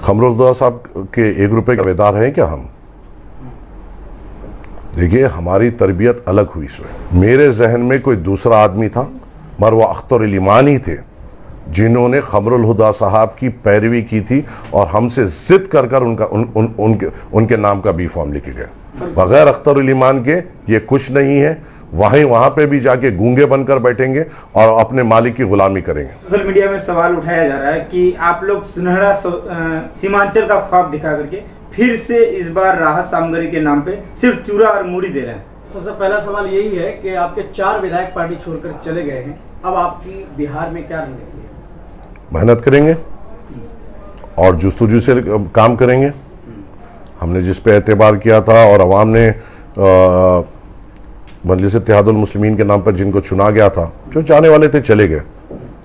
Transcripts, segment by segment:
खमरुल हुदा साहब के 1 रुपए का बेदार हैं क्या हम? देखिए, हमारी तरबियत अलग हुई से मेरे जहन में कोई दूसरा आदमी था, मगर वो अख्तर अल ईमान ही थे जिन्होंने खमरुल हुदा साहब की पैरवी की थी और हमसे जिद कर कर उनके नाम का बी फॉर्म लिखे गए। बगैर अख्तर अल ईमान के ये कुछ नहीं है। वहाँ पे भी जाके गूंगे बनकर बैठेंगे और अपने मालिक की गुलामी करेंगे। सोशल मीडिया में सवाल उठाया जा रहा है कि आप लोग सुनहरा सीमांचल का ख्वाब दिखा करके फिर से इस बार राहत सामग्री के नाम पे सिर्फ चूरा और मूढ़ी दे रहे हैं। सबसे पहला सवाल यही है कि आपके 4 विधायक पार्टी छोड़कर चले गए हैं, अब आपकी बिहार में क्या रणनीति है? मेहनत करेंगे और जुस्तुजू से काम करेंगे। हमने जिस पे एतबार किया था और अवाम ने मजलिस इत्तेहादुल मुस्लिमीन के नाम पर जिनको चुना गया था, जो जाने वाले थे चले गए।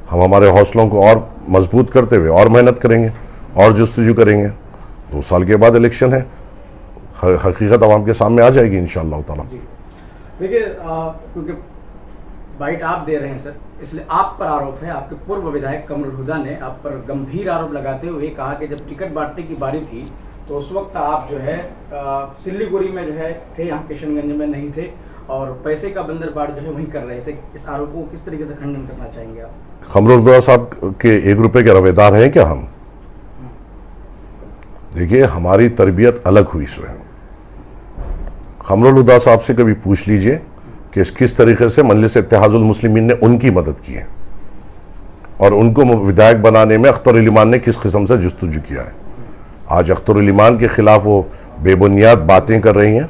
हम हमारे हौसलों को और मजबूत करते हुए और मेहनत करेंगे और जुस्तुजू करेंगे। 2 साल के बाद इलेक्शन है, हकीकत आवाम के सामने आ जाएगी इंशाअल्लाह ताला। देखिए, क्योंकि बाइट आप दे रहे हैं सर, इसलिए आप पर आरोप है। आपके पूर्व विधायक कमरुल हुदा ने आप पर गंभीर आरोप लगाते हुए कहा कि जब टिकट बांटने की बारी थी तो उस वक्त आप जो है सिल्लीगुड़ी में जो है थे, यहाँ किशनगंज में नहीं थे और पैसे का बंदरबाट जो है वहीं कर रहे थे। इस आरोप को किस तरीके से खंडन करना चाहेंगे आप? खमरुल हुदा साहब के 1 रुपए के रवेदार हैं क्या हम? देखिए, हमारी तरबियत अलग हुई से खमरुल हुदा साहब से कभी पूछ लीजिए कि किस तरीके से मजलिस इत्तेहादुल मुस्लिमीन ने उनकी मदद की है और उनको विधायक बनाने में अख्तर अल ईमान ने किस किस्म से जुस्तुजू किया है। आज अख्तर अल ईमान के खिलाफ वो बेबुनियाद बातें कर रही हैं,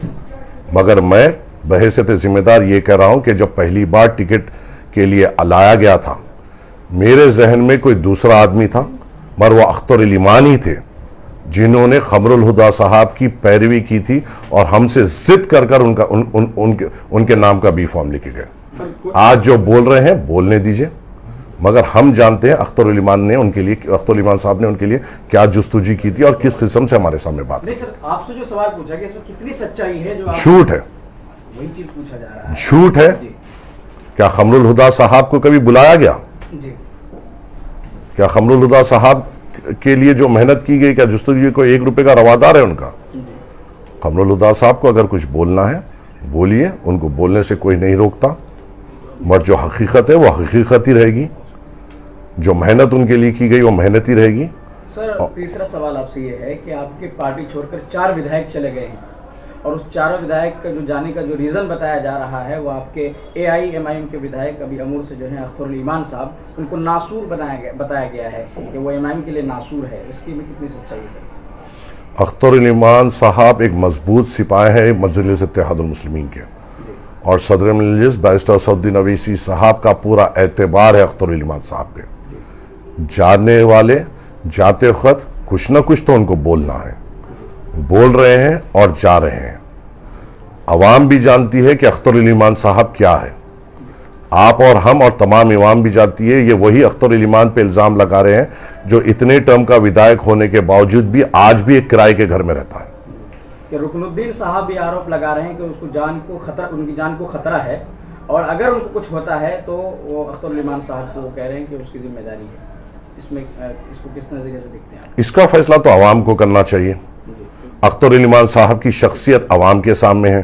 मगर मैं बहैसियत जिम्मेदार ये कह रहा हूं कि जब पहली बार टिकट के लिए लाया गया था, मेरे जहन में कोई दूसरा आदमी था, मगर वो अख्तर अल ईमान ही थे जिन्होंने खमरुल हुदा साहब की पैरवी की थी और हमसे जिद कर कर उनके नाम का बी फॉर्म लिखे गए। आज जो बोल रहे हैं बोलने दीजिए, मगर हम जानते हैं अख्तर अल ईमान ने उनके लिए, अख्तर अल ईमान साहब ने उनके लिए क्या जुस्तुजी की थी और किस किस्म से हमारे सामने बात। नहीं सर, आपसे जो सवाल पूछा कि इसमें कितनी सच्चाई है, जो झूठ है, वही चीज पूछा जा रहा है। झूठ है। क्या खमरुल हुदा साहब को कभी बुलाया गया? जी। क्या खमरुल हुदा साहब के लिए जो मेहनत की गई, क्या जुस्तुजू को 1 रुपए का रवादार है उनका? खमरुल हुदा साहब को अगर कुछ बोलना है बोलिए, उनको बोलने से कोई नहीं रोकता, मगर जो हकीकत है वो हकीकत ही रहेगी, जो मेहनत उनके लिए की गई वो मेहनत ही रहेगी। सर, तीसरा सवाल आपसे ये है कि आपके पार्टी छोड़कर 4 विधायक चले गए हैं और उस 4 विधायक का जो जाने का जो रीज़न बताया जा रहा है वो आपके AIMIM के विधायक अभी अमूर से जो है अख्तर अल ईमान साहब, उनको नासूर बताया गया है कि वो MIM के लिए नासूर है। इसकी भी कितनी सच्चाई है सर? अख्तर अल ईमान साहब एक मजबूत सिपाही है मजलिस इत्तेहादुल मुस्लिमीन के और सदर मजलिस बैरिस्टर असदुद्दीन अवैसी साहब का पूरा एतबार है अख्तर अल ईमान साहब पे। जाने वाले जाते वक्त कुछ ना कुछ तो उनको बोलना है, बोल रहे हैं और जा रहे हैं। अवाम भी जानती है कि अख्तर अल ईमान साहब क्या है, आप और हम और तमाम इवाम भी जानती है। ये वही अख्तर अल ईमान पे इल्ज़ाम लगा रहे हैं जो इतने टर्म का विधायक होने के बावजूद भी आज भी एक किराए के घर में रहता है। कि रुकनुद्दीन साहब भी आरोप लगा रहे हैं कि उसको जान को खतरा, उनकी जान को खतरा है और अगर उनको कुछ होता है तो वो अख्तर अल ईमान साहब को कह रहे हैं कि उसकी जिम्मेदारी है। इसमें इसको किस नज़रिए से देखते हैं आप? इसका फैसला तो आवाम को करना चाहिए। अख्तर अल ईमान साहब की शख्सियत अवाम के सामने है।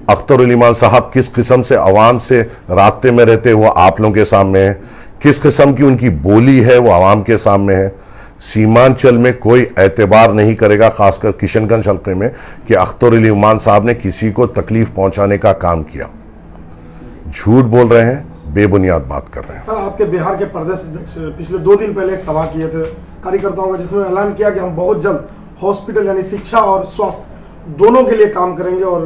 अख्तर अल ईमान साहब किस किस्म से अवाम से राब्ते में रहते वो आप लोगों के सामने है। किस किस्म की उनकी बोली है वो अवाम के सामने है। सीमांचल में कोई एतबार नहीं करेगा, खासकर किशनगंज हल्के में, कि अख्तर अल ईमान साहब ने किसी को तकलीफ पहुंचाने का काम किया। झूठ बोल रहे हैं, बेबुनियाद बात कर रहे हैं। सर, आपके बिहार के प्रदेश अध्यक्ष पिछले 2 दिन पहले एक सभा किए थे कार्यकर्ताओं का, जिसमें ऐलान किया कि हम बहुत जल्द हॉस्पिटल यानी शिक्षा और स्वास्थ्य दोनों के लिए काम करेंगे और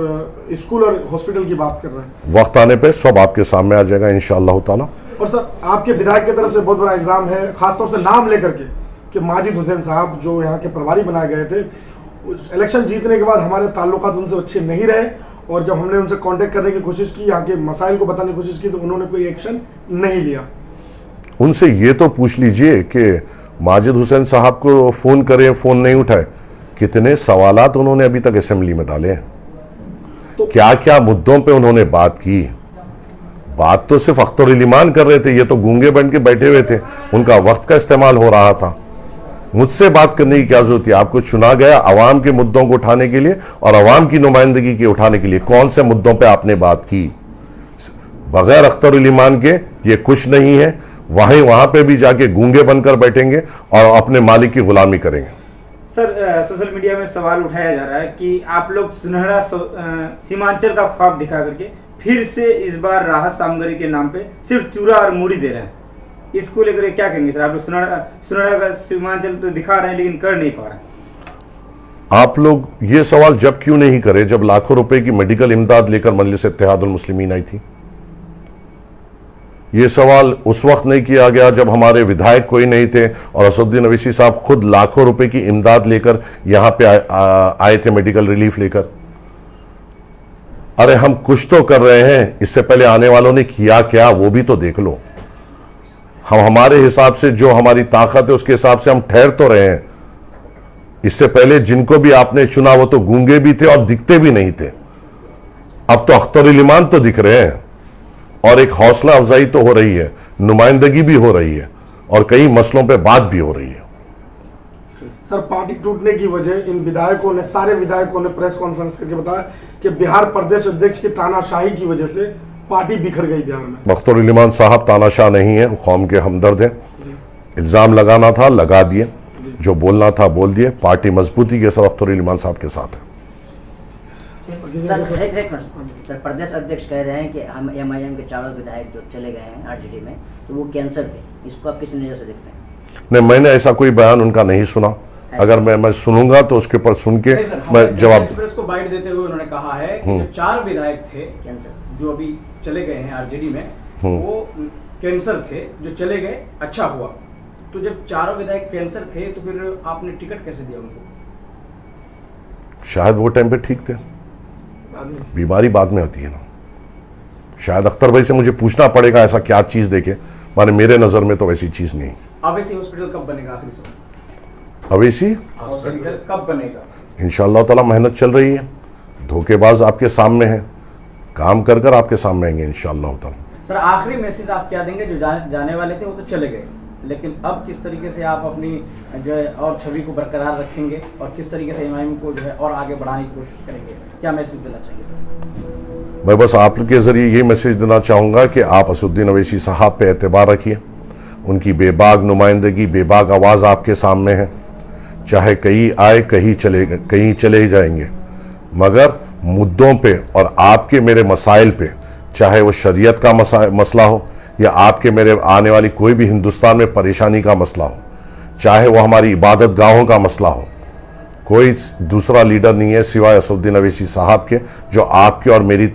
स्कूल और हॉस्पिटल की बात कर रहे हैं। वक्त आने पे सब आपके सामने आ जाएगा इंशाअल्लाह ताला। और सर, आपके विधायक की तरफ से बहुत बड़ा इल्जाम है, खासतौर से नाम लेकर के, कि माजिद हुसैन साहब जो यहाँ के प्रभारी बनाए गए थे, इलेक्शन जीतने के बाद हमारे ताल्लुकात उनसे अच्छे नहीं रहे और जब हमने उनसे कांटेक्ट करने की कोशिश की, यहाँ के मसाइल को बताने की कोशिश की, तो उन्होंने कोई एक्शन नहीं लिया। उनसे ये तो पूछ लीजिए कि माजिद हुसैन साहब को फ़ोन करें, फ़ोन नहीं उठाए। कितने सवालात उन्होंने अभी तक असेंबली में डाले हैं, तो क्या क्या मुद्दों पे उन्होंने बात की। बात तो सिर्फ अख्तर अल ईमान कर रहे थे, ये तो गूंगे बन के बैठे हुए थे, उनका वक्त का इस्तेमाल हो रहा था। मुझसे बात करने की क्या जरूरत है? आपको चुना गया अवाम के मुद्दों को उठाने के लिए और अवाम की नुमाइंदगी के उठाने के लिए। कौन से मुद्दों पे आपने बात की? बगैर अख्तर उल ईमान के ये कुछ नहीं है। वहां पे भी जाके गूंगे बनकर बैठेंगे और अपने मालिक की गुलामी करेंगे। सर, सोशल मीडिया में सवाल उठाया जा रहा है कि आप लोग सुनहरा सीमांचल का ख्वाब दिखा करके फिर से इस बार राहत सामग्री के नाम पे सिर्फ चूरा और मूड़ी दे रहे हैं। इसको लेकर क्या कहेंगे सर? आप लोग सुनहरा का सीमांचल तो दिखा रहे हैं लेकिन कर नहीं पा रहे हैं। आप लोग ये सवाल जब क्यों नहीं करे जब लाखों रुपए की मेडिकल इमदाद लेकर मजलिस इत्तेहादुल मुस्लिमीन आई थी? ये सवाल उस वक्त नहीं किया गया जब हमारे विधायक कोई नहीं थे और असदुद्दीन अवैसी साहब खुद लाखों रुपए की इमदाद लेकर यहां पे आए थे मेडिकल रिलीफ लेकर। अरे हम कुछ तो कर रहे हैं, इससे पहले आने वालों ने किया क्या वो भी तो देख लो। हम हमारे हिसाब से जो हमारी ताकत है उसके हिसाब से हम ठहर तो रहे हैं। इससे पहले जिनको भी आपने चुना वो तो गूंगे भी थे और दिखते भी नहीं थे। अब तो अख्तर उल ईमान तो दिख रहे हैं और एक हौसला अफजाई तो हो रही है, नुमाइंदगी भी हो रही है और कई मसलों पे बात भी हो रही है। सर, पार्टी टूटने की वजह इन विधायकों ने, सारे विधायकों ने प्रेस कॉन्फ्रेंस करके बताया कि बिहार प्रदेश अध्यक्ष की तानाशाही की वजह से पार्टी बिखर गई बिहार में। अख्तर उल ईमान साहब तानाशाह नहीं है, वो कौम के हमदर्द हैं। इल्जाम लगाना था लगा दिए, जो बोलना था बोल दिए। पार्टी मजबूती के साथ अख्तर उल ईमान साहब के साथ है। सर एक मिनट सर, प्रदेश अध्यक्ष कह रहे हैं कि हम एमआईएम के 4 विधायक जो चले गए हैं आरजेडी में तो वो कैंसर थे। इसको आप किस नजर से देखते हैं? नहीं, मैंने ऐसा कोई बयान उनका नहीं सुना। अगर मैं सुनूंगा तो उसके ऊपर सुन के मैं जवाब। एक्सप्रेस को बाइट देते हुए उन्होंने कहा है कि जो 4 विधायक थे कैंसर जो अभी चले गए हैं आरजेडी में वो कैंसर थे, जो चले गए अच्छा हुआ। तो जब 4 विधायक कैंसर थे तो फिर आपने टिकट कैसे दिया उनको? शायद वो टाइम पे ठीक थे, बीमारी बाद में होती है ना। शायद अख्तर भाई से मुझे पूछना पड़ेगा ऐसा क्या चीज देखे, माने मेरे नजर में तो वैसी चीज नहीं। अवैसी हॉस्पिटल कब बनेगा? आखिरी सवाल, अवैसी हॉस्पिटल कब बनेगा? इंशाअल्लाह ताला मेहनत चल रही है। धोखेबाज आपके सामने है, काम कर कर आपके सामने आएंगे इंशाअल्लाह ताला। सर, आखिरी मैसेज आप क्या देंगे? जो जाने वाले थे वो तो चले गए, लेकिन अब किस तरीके से आप अपनी जो है और छवि को बरकरार रखेंगे और किस तरीके से एमआईएम को जो है और आगे बढ़ाने की कोशिश करेंगे? क्या मैसेज देना चाहिए सर? मैं बस आपके जरिए ये मैसेज देना चाहूँगा कि आप असदुद्दीन अवैसी साहब पे एतबार रखिए। उनकी बेबाक नुमाइंदगी, बेबाक आवाज़ आपके सामने है। चाहे कहीं आए कहीं चले ही जाएंगे, मगर मुद्दों पे और आपके मेरे मसाइल पे, चाहे वो शरीयत का मसला हो या आपके मेरे आने वाली कोई भी हिंदुस्तान में परेशानी का मसला हो, चाहे वो हमारी इबादत गाहों का मसला हो, कोई दूसरा लीडर नहीं है सिवाय असदुद्दीन अवैसी साहब के, जो आपके और मेरी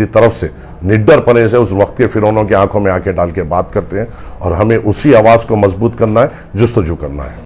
तरफ से निडर पने से उस वक्त के फिरौनों की आंखों में आंखें डाल के बात करते हैं और हमें उसी आवाज़ को मजबूत करना है, जुस्तजू करना है।